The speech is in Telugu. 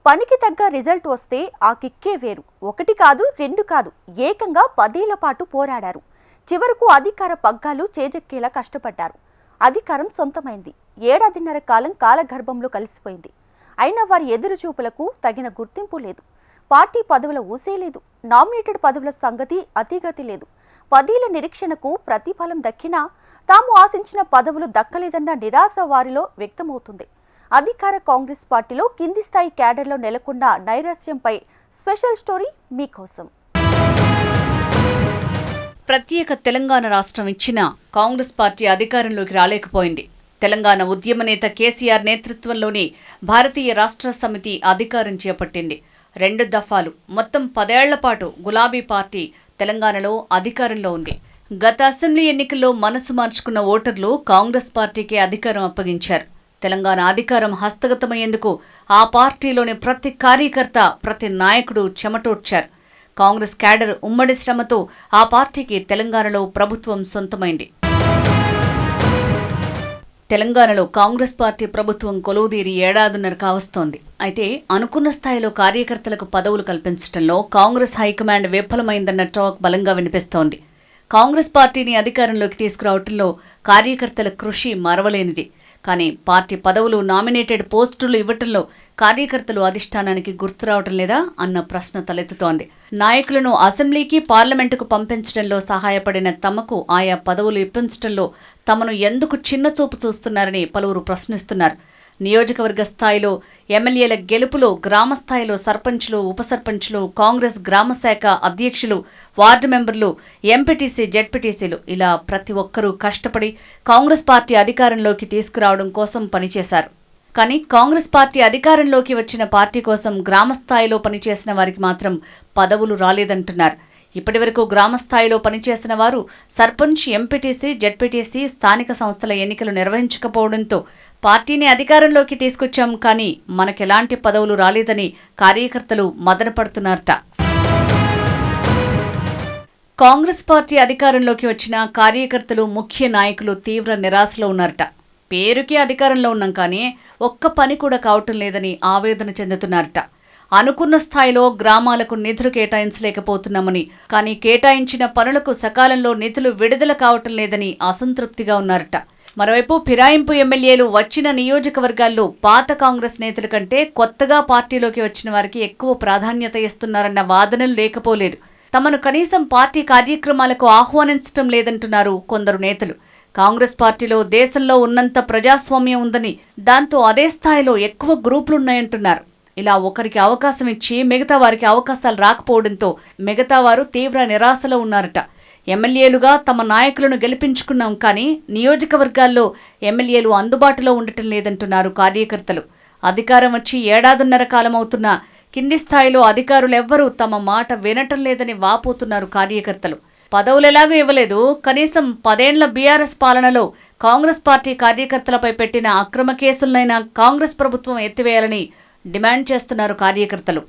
పనికి తగ్గ రిజల్ట్ వస్తే ఆ కిక్కే వేరు. ఒకటి కాదు, రెండు కాదు, ఏకంగా 10 ఏళ్ల పాటు పోరాడారు. చివరకు అధికార పగ్గాలు చేజెక్కేలా కష్టపడ్డారు. అధికారం సొంతమైంది. ఏడాదిన్నర కాలం కాలగర్భంలో కలిసిపోయింది. అయినా వారి ఎదురుచూపులకు తగిన గుర్తింపు లేదు. పార్టీ పదవుల ఊసే లేదు. నామినేటెడ్ పదవుల సంగతి అతిగతి లేదు. 10 ఏళ్ల నిరీక్షణకు ప్రతిఫలం దక్కినా తాము ఆశించిన పదవులు దక్కలేదన్న నిరాశ వారిలో వ్యక్తమవుతుంది. అధికార కాంగ్రెస్ పార్టీలో కింది స్థాయి క్యాడర్లో నెలకొన్న నైరాశ్యంపై స్పెషల్ స్టోరీ మీకోసం. ప్రత్యేక తెలంగాణ రాష్ట్రం ఇచ్చినా కాంగ్రెస్ పార్టీ అధికారంలోకి రాలేకపోయింది. తెలంగాణ ఉద్యమ నేత కేసీఆర్ నేతృత్వంలోని భారతీయ రాష్ట్ర సమితి అధికారం చేపట్టింది. 2 దఫాలు మొత్తం 10 ఏళ్ల పాటు గులాబీ పార్టీ తెలంగాణలో అధికారంలో ఉంది. గత అసెంబ్లీ ఎన్నికల్లో మనసు మార్చుకున్న ఓటర్లు కాంగ్రెస్ పార్టీకే అధికారం అప్పగించారు. తెలంగాణ అధికారం హస్తగతమయ్యేందుకు ఆ పార్టీలోని ప్రతి కార్యకర్త, ప్రతి నాయకుడు చెమటోడ్చారు. కాంగ్రెస్ క్యాడర్ ఉమ్మడి శ్రమతో ఆ పార్టీకి తెలంగాణలో ప్రభుత్వం సొంతమైంది. తెలంగాణలో కాంగ్రెస్ పార్టీ ప్రభుత్వం కొలువుదీరి ఏడాదిన్నర కావస్తోంది. అయితే అనుకున్న స్థాయిలో కార్యకర్తలకు పదవులు కల్పించడంలో కాంగ్రెస్ హైకమాండ్ విఫలమైందన్న టాక్ బలంగా వినిపిస్తోంది. కాంగ్రెస్ పార్టీని అధికారంలోకి తీసుకురావడంలో కార్యకర్తల కృషి మరవలేనిది. కానీ పార్టీ పదవులు, నామినేటెడ్ పోస్టులు ఇవ్వటంలో కార్యకర్తలు అధిష్టానానికి గుర్తురావటం లేదా అన్న ప్రశ్న తలెత్తుతోంది. నాయకులను అసెంబ్లీకి, పార్లమెంటుకు పంపించడంలో సహాయపడిన తమకు ఆయా పదవులు ఇప్పించడంలో తమను ఎందుకు చిన్నచూపు చూస్తున్నారని పలువురు ప్రశ్నిస్తున్నారు. నియోజకవర్గ స్థాయిలో ఎమ్మెల్యేల గెలుపులో, గ్రామ స్థాయిలో సర్పంచ్లు, ఉప సర్పంచ్లు, కాంగ్రెస్ గ్రామశాఖ అధ్యక్షులు, వార్డు మెంబర్లు, ఎంపీటీసీ, జెడ్పీటీసీలు ఇలా ప్రతి ఒక్కరూ కష్టపడి కాంగ్రెస్ పార్టీ అధికారంలోకి తీసుకురావడం కోసం పనిచేశారు. కానీ కాంగ్రెస్ పార్టీ అధికారంలోకి వచ్చిన పార్టీ కోసం గ్రామ స్థాయిలో పనిచేసిన వారికి మాత్రం పదవులు రాలేదంటున్నారు. ఇప్పటివరకు గ్రామ స్థాయిలో పనిచేసిన వారు సర్పంచ్, ఎంపీటీసీ, జెడ్పీటీసీ, స్థానిక సంస్థల ఎన్నికలు నిర్వహించకపోవడంతో పార్టీని అధికారంలోకి తీసుకొచ్చాం, కానీ మనకెలాంటి పదవులు రాలేదని కార్యకర్తలు మదనపడుతున్నారట. కాంగ్రెస్ పార్టీ అధికారంలోకి వచ్చిన కార్యకర్తలు, ముఖ్య నాయకులు తీవ్ర నిరాశలో ఉన్నారట. పేరుకి అధికారంలో ఉన్నాం, కానీ ఒక్క పని కూడా కావటం లేదని ఆవేదన చెందుతున్నారట. అనుకున్న స్థాయిలో గ్రామాలకు నిధులు కేటాయించలేకపోతున్నామని, కానీ కేటాయించిన పనులకు సకాలంలో నిధులు విడుదల కావటం లేదని అసంతృప్తిగా ఉన్నారట. మరోవైపు ఫిరాయింపు ఎమ్మెల్యేలు వచ్చిన నియోజకవర్గాల్లో పాత కాంగ్రెస్ నేతల కంటే కొత్తగా పార్టీలోకి వచ్చిన వారికి ఎక్కువ ప్రాధాన్యత ఇస్తున్నారన్న వాదనలు లేకపోలేదు. తమను కనీసం పార్టీ కార్యక్రమాలకు ఆహ్వానించడం లేదంటున్నారు కొందరు నేతలు. కాంగ్రెస్ పార్టీలో దేశంలో ఉన్నంత ప్రజాస్వామ్యం ఉందని, దాంతో అదే స్థాయిలో ఎక్కువ గ్రూపులున్నాయంటున్నారు. ఇలా ఒకరికి అవకాశం ఇచ్చి మిగతా వారికి అవకాశాలు రాకపోవడంతో మిగతా వారు తీవ్ర నిరాశలో ఉన్నారట. ఎమ్మెల్యేలుగా తమ నాయకులను గెలిపించుకున్నాం, కానీ నియోజకవర్గాల్లో ఎమ్మెల్యేలు అందుబాటులో ఉండటం లేదంటున్నారు కార్యకర్తలు. అధికారం వచ్చి ఏడాదిన్నర కాలమవుతున్నా కింది స్థాయిలో అధికారులెవ్వరూ తమ మాట వినటం లేదని వాపోతున్నారు కార్యకర్తలు. పదవులెలాగూ ఇవ్వలేదు, కనీసం 10 ఏళ్ల బీఆర్ఎస్ పాలనలో కాంగ్రెస్ పార్టీ కార్యకర్తలపై పెట్టిన అక్రమ కేసులనైనా కాంగ్రెస్ ప్రభుత్వం ఎత్తివేయాలని డిమాండ్ చేస్తున్నారు కార్యకర్తలు.